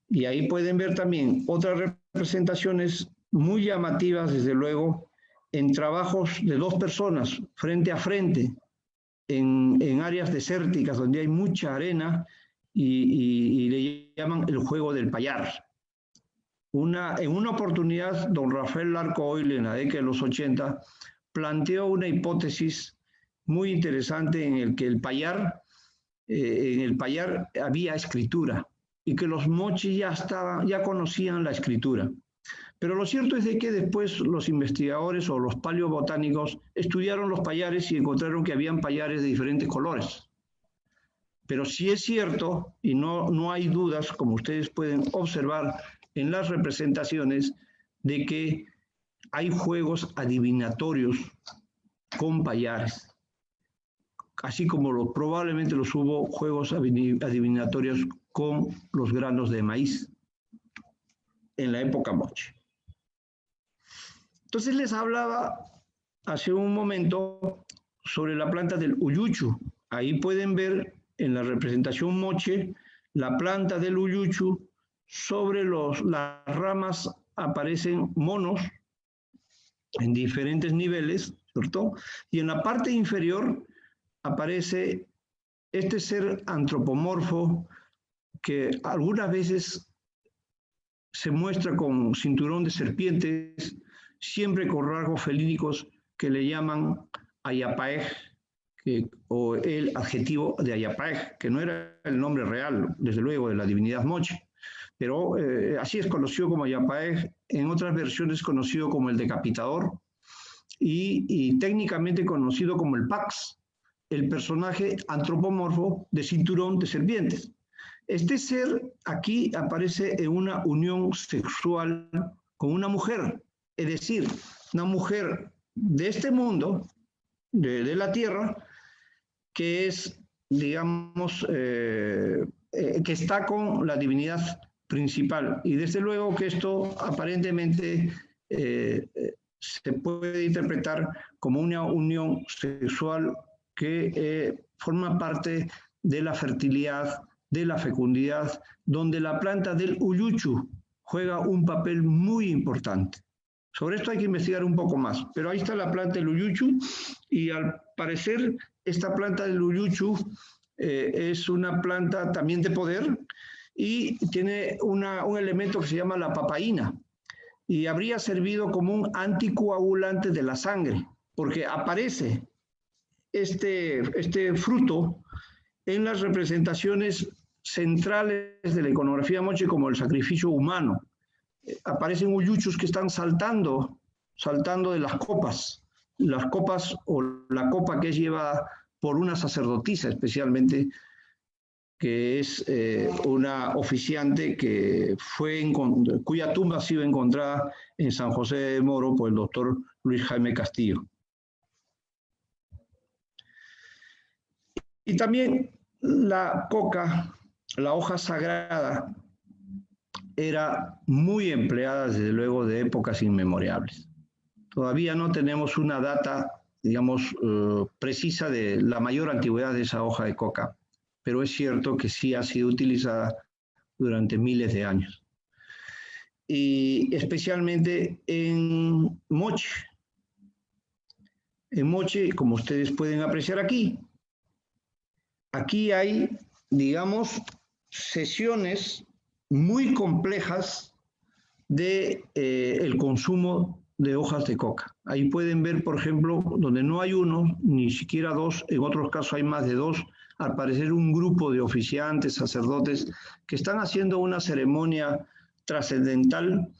S3: Y ahí pueden ver también otras representaciones muy llamativas, desde luego, en trabajos de dos personas, frente a frente, en áreas desérticas donde hay mucha arena y le llaman el juego del payar. En una oportunidad, don Rafael Larco Oile, en la década de los 80, planteó una hipótesis muy interesante en el que en el payar había escritura y que los mochis ya conocían la escritura. Pero lo cierto es de que después los investigadores o los paleobotánicos estudiaron los payares y encontraron que habían payares de diferentes colores. Pero sí es cierto, y no hay dudas, como ustedes pueden observar en las representaciones, de que hay juegos adivinatorios con payares, así como probablemente los hubo juegos adivinatorios con los granos de maíz en la época moche. Entonces les hablaba hace un momento sobre la planta del uyuchu. Ahí pueden ver en la representación moche la planta del uyuchu. Sobre las ramas aparecen monos en diferentes niveles, ¿cierto? Y en la parte inferior aparece este ser antropomorfo que algunas veces se muestra con cinturón de serpientes, siempre con rasgos felínicos que le llaman Ayapaej, o el adjetivo de Ayapaej, que no era el nombre real, desde luego, de la divinidad moche. Pero así es conocido como Ayapaej, en otras versiones conocido como el decapitador y técnicamente conocido como el Pax, el personaje antropomorfo de cinturón de serpientes. Este ser aquí aparece en una unión sexual con una mujer, es decir, una mujer de este mundo, de la tierra, que es, digamos, que está con la divinidad principal. Y desde luego que esto aparentemente se puede interpretar como una unión sexual que forma parte de la fertilidad, de la fecundidad, donde la planta del uyuchu juega un papel muy importante. Sobre esto hay que investigar un poco más, pero ahí está la planta del uyuchu y al parecer esta planta del uyuchu es una planta también de poder y tiene un elemento que se llama la papaína y habría servido como un anticoagulante de la sangre, porque aparece este fruto en las representaciones centrales de la iconografía moche como el sacrificio humano. Aparecen uyuchos que están saltando de las copas o la copa que es llevada por una sacerdotisa especialmente, que es una oficiante que cuya tumba ha sido encontrada en San José de Moro por el doctor Luis Jaime Castillo. Y también la coca, la hoja sagrada, era muy empleada desde luego de épocas inmemorables. Todavía no tenemos una data, digamos, precisa de la mayor antigüedad de esa hoja de coca, pero es cierto que sí ha sido utilizada durante miles de años. Y especialmente en moche. En moche, como ustedes pueden apreciar aquí, hay, digamos, sesiones muy complejas de el consumo de hojas de coca. Ahí pueden ver, por ejemplo, donde no hay uno, ni siquiera dos, en otros casos hay más de dos, al parecer un grupo de oficiantes, sacerdotes, que están haciendo una ceremonia trascendental,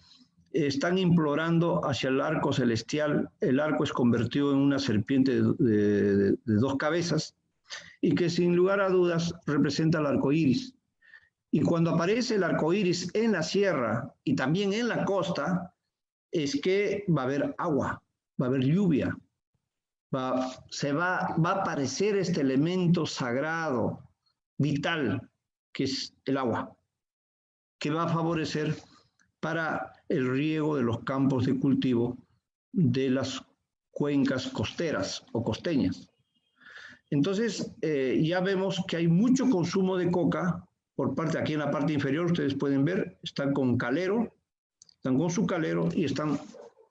S3: están implorando hacia el arco celestial. El arco es convertido en una serpiente de dos cabezas y que sin lugar a dudas representa el arco iris. Y cuando aparece el arco iris en la sierra y también en la costa, es que va a haber agua, va a haber lluvia, va a aparecer este elemento sagrado, vital, que es el agua, que va a favorecer para el riego de los campos de cultivo de las cuencas costeras o costeñas. Entonces, ya vemos que hay mucho consumo de coca por parte, aquí en la parte inferior, ustedes pueden ver, están con calero, están con su calero y están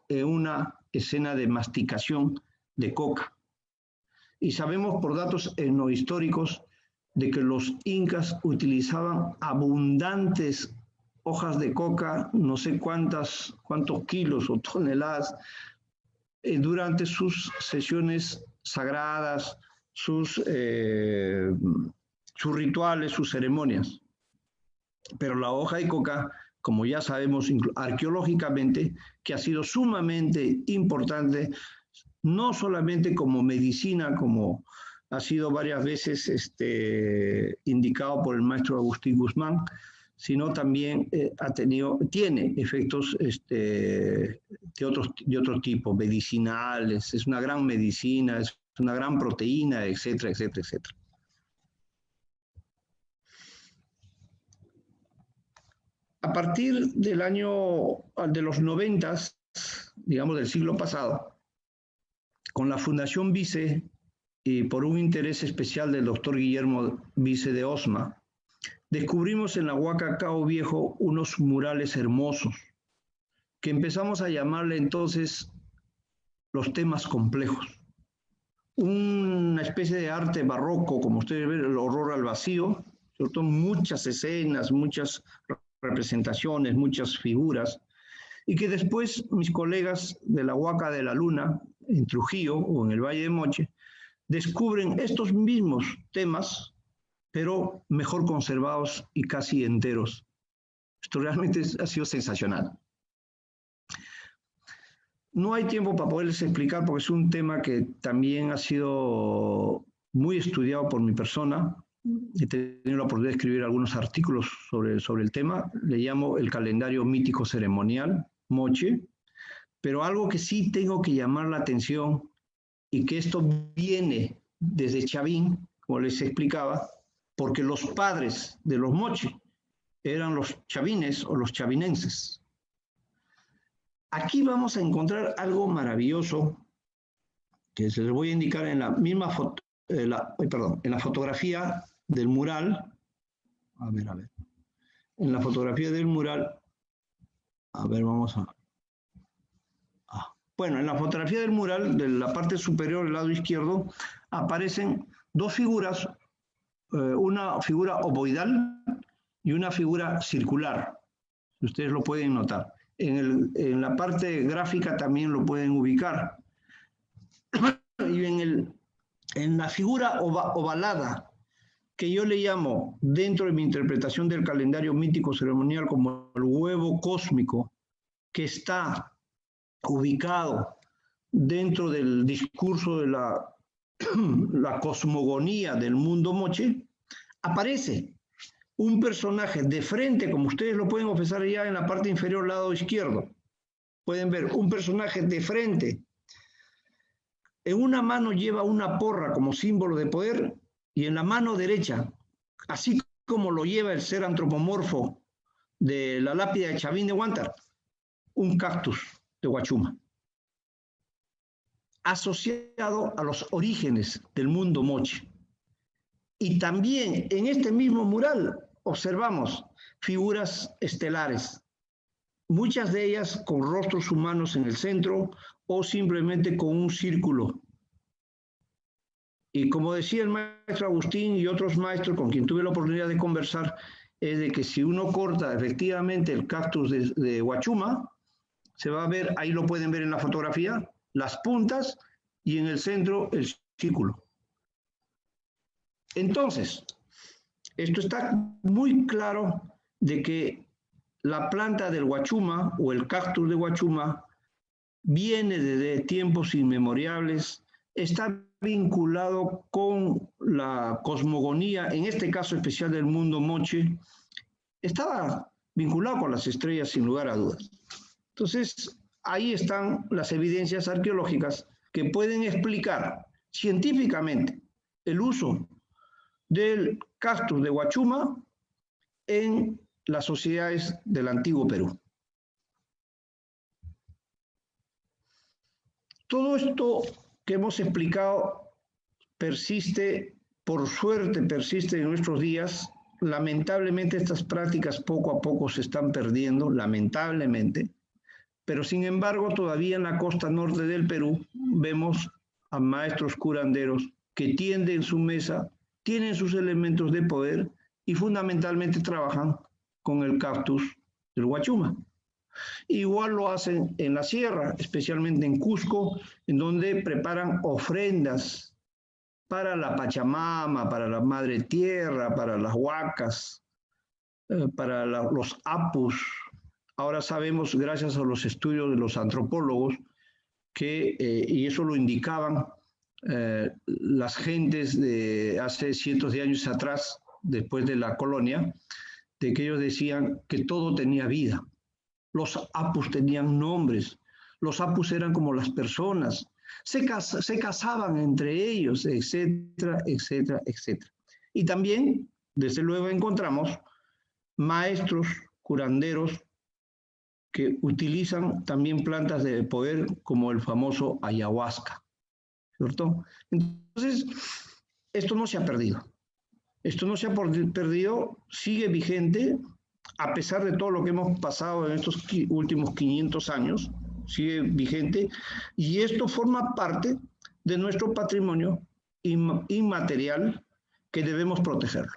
S3: en una escena de masticación de coca. Y sabemos por datos etnohistóricos de que los incas utilizaban abundantes hojas de coca, no sé cuántos kilos o toneladas, durante sus sesiones sagradas, sus rituales, sus ceremonias. Pero la hoja de coca, como ya sabemos arqueológicamente, que ha sido sumamente importante, no solamente como medicina, como ha sido varias veces indicado por el maestro Agustín Guzmán, sino también tiene efectos de otro tipo, medicinales, es una gran medicina, es una gran proteína, etcétera, etcétera, etcétera. A partir de los 90, digamos del siglo pasado, con la Fundación Vice y por un interés especial del doctor Guillermo Vice de Osma, descubrimos en la Huaca Cao Viejo unos murales hermosos, que empezamos a llamarle entonces los temas complejos. Una especie de arte barroco, como ustedes ven, el horror al vacío, sobre todo muchas escenas, muchas representaciones, muchas figuras, y que después mis colegas de la Huaca de la Luna, en Trujillo o en el Valle de Moche, descubren estos mismos temas, pero mejor conservados y casi enteros. Esto realmente ha sido sensacional. No hay tiempo para poderles explicar porque es un tema que también ha sido muy estudiado por mi persona he tenido la oportunidad de escribir algunos artículos sobre el tema, le llamo el calendario mítico ceremonial, Moche, pero algo que sí tengo que llamar la atención y que esto viene desde Chavín, como les explicaba, porque los padres de los Moche eran los chavines o los chavinenses. Aquí vamos a encontrar algo maravilloso que se les voy a indicar en la misma foto, en la fotografía del mural. A ver. En la fotografía del mural, a ver, vamos a... Bueno, en la fotografía del mural, de la parte superior del lado izquierdo, aparecen dos figuras, una figura ovoidal y una figura circular. Ustedes lo pueden notar. En la parte gráfica también lo pueden ubicar. Y en la figura ovalada, que yo le llamo, dentro de mi interpretación del calendario mítico ceremonial, como el huevo cósmico, que está ubicado dentro del discurso de la cosmogonía del mundo Moche, aparece un personaje de frente, como ustedes lo pueden observar ya en la parte inferior lado izquierdo. Pueden ver un personaje de frente. En una mano lleva una porra como símbolo de poder y en la mano derecha, así como lo lleva el ser antropomorfo de la lápida de Chavín de Huántar, un cactus de Huachuma, asociado a los orígenes del mundo Moche. Y también en este mismo mural observamos figuras estelares, muchas de ellas con rostros humanos en el centro o simplemente con un círculo. Y como decía el maestro Agustín y otros maestros con quien tuve la oportunidad de conversar, es de que si uno corta efectivamente el cactus de Huachuma, se va a ver, ahí lo pueden ver en la fotografía, las puntas y en el centro el círculo. Entonces, esto está muy claro de que la planta del Huachuma o el cactus de Huachuma viene desde tiempos inmemoriales, está vinculado con la cosmogonía, en este caso especial del mundo Moche, estaba vinculado con las estrellas sin lugar a dudas. Entonces, ahí están las evidencias arqueológicas que pueden explicar científicamente el uso del cactus de Huachuma en las sociedades del antiguo Perú. Todo esto que hemos explicado persiste, por suerte persiste en nuestros días. Lamentablemente estas prácticas poco a poco se están perdiendo, lamentablemente, pero sin embargo todavía en la costa norte del Perú vemos a maestros curanderos que tienden su mesa, tienen sus elementos de poder y fundamentalmente trabajan con el cactus del Huachuma. Igual lo hacen en la sierra, especialmente en Cusco, en donde preparan ofrendas para la Pachamama, para la Madre Tierra, para las huacas, para los apus. Ahora sabemos, gracias a los estudios de los antropólogos, que, y eso lo indicaban las gentes de hace cientos de años atrás, después de la colonia, de que ellos decían que todo tenía vida. Los apus tenían nombres, los apus eran como las personas, se casaban entre ellos, etcétera, etcétera, etcétera. Y también, desde luego, encontramos maestros, curanderos, que utilizan también plantas de poder como el famoso ayahuasca, ¿cierto? Entonces, esto no se ha perdido. Esto no se ha perdido, sigue vigente, a pesar de todo lo que hemos pasado en estos últimos 500 años, sigue vigente, y esto forma parte de nuestro patrimonio inmaterial que debemos protegerlo.